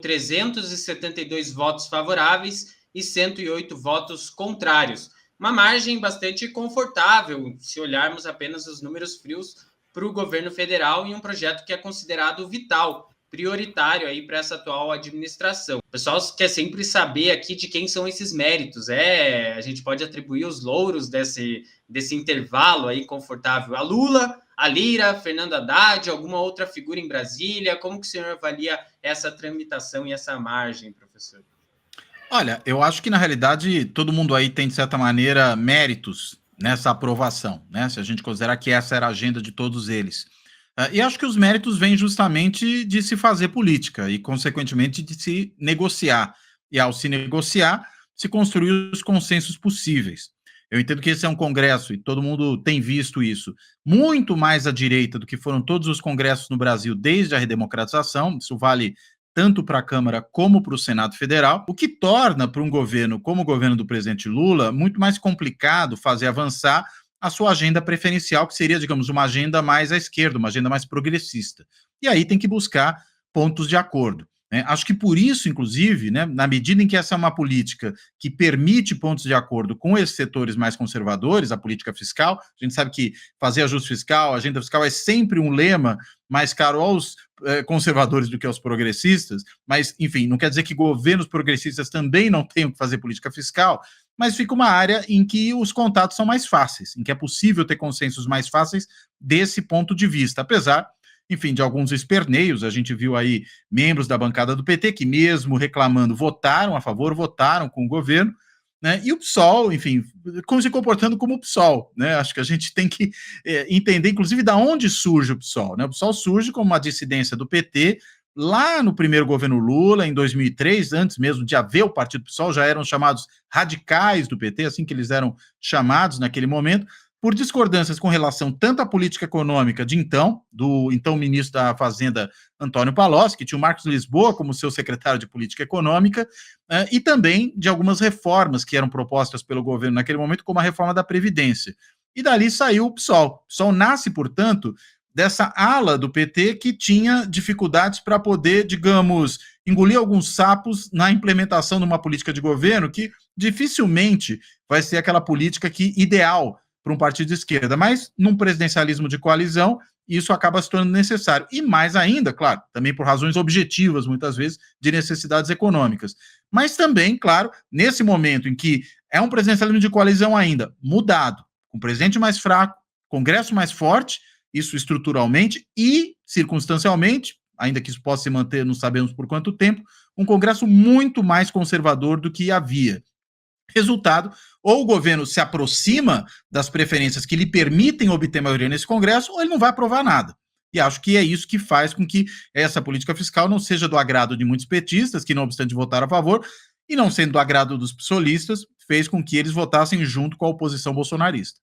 372 votos favoráveis e 108 votos contrários. Uma margem bastante confortável, se olharmos apenas os números frios para o governo federal em um projeto que é considerado vital, prioritário aí para essa atual administração. O pessoal quer sempre saber aqui de quem são esses méritos. A gente pode atribuir os louros desse intervalo aí confortável a Lula, a Lira, Fernando Haddad, alguma outra figura em Brasília? Como que o senhor avalia essa tramitação e essa margem, professor? Olha, eu acho que na realidade todo mundo aí tem, de certa maneira, méritos nessa aprovação, né? Se a gente considerar que essa era a agenda de todos eles. E acho que os méritos vêm justamente de se fazer política e, consequentemente, de se negociar. E ao se negociar, se construir os consensos possíveis. Eu entendo que esse é um congresso, e todo mundo tem visto isso, muito mais à direita do que foram todos os congressos no Brasil desde a redemocratização. Isso vale tanto para a Câmara como para o Senado Federal, o que torna para um governo como o governo do presidente Lula muito mais complicado fazer avançar a sua agenda preferencial, que seria, digamos, uma agenda mais à esquerda, uma agenda mais progressista. E aí tem que buscar pontos de acordo. Né? Acho que por isso, inclusive, né, na medida em que essa é uma política que permite pontos de acordo com esses setores mais conservadores, a política fiscal, a gente sabe que fazer ajuste fiscal, agenda fiscal é sempre um lema mais caro aos conservadores do que aos progressistas, mas, enfim, não quer dizer que governos progressistas também não tenham que fazer política fiscal, mas fica uma área em que os contatos são mais fáceis, em que é possível ter consensos mais fáceis desse ponto de vista, apesar, enfim, de alguns esperneios. A gente viu aí membros da bancada do PT que, mesmo reclamando, votaram a favor, votaram com o governo, né? E o PSOL, enfim, se comportando como o PSOL, né? Acho que a gente tem que entender, inclusive, de onde surge o PSOL, né? O PSOL surge como uma dissidência do PT, lá no primeiro governo Lula, em 2003, antes mesmo de haver o Partido PSOL, já eram chamados radicais do PT, assim que eles eram chamados naquele momento, por discordâncias com relação tanto à política econômica de então, do então ministro da Fazenda, Antônio Palocci, que tinha o Marcos Lisboa como seu secretário de política econômica, e também de algumas reformas que eram propostas pelo governo naquele momento, como a reforma da Previdência. E dali saiu o PSOL. O PSOL nasce, portanto, dessa ala do PT que tinha dificuldades para poder, digamos, engolir alguns sapos na implementação de uma política de governo que dificilmente vai ser aquela política que ideal para um partido de esquerda, mas num presidencialismo de coalizão, isso acaba se tornando necessário. E mais ainda, claro, também por razões objetivas, muitas vezes, de necessidades econômicas. Mas também, claro, nesse momento em que é um presidencialismo de coalizão ainda mudado, com presidente mais fraco, Congresso mais forte, isso estruturalmente e circunstancialmente, ainda que isso possa se manter, não sabemos por quanto tempo, um Congresso muito mais conservador do que havia. Resultado, ou o governo se aproxima das preferências que lhe permitem obter maioria nesse Congresso, ou ele não vai aprovar nada. E acho que é isso que faz com que essa política fiscal não seja do agrado de muitos petistas, que não obstante votaram a favor, e não sendo do agrado dos psolistas, fez com que eles votassem junto com a oposição bolsonarista.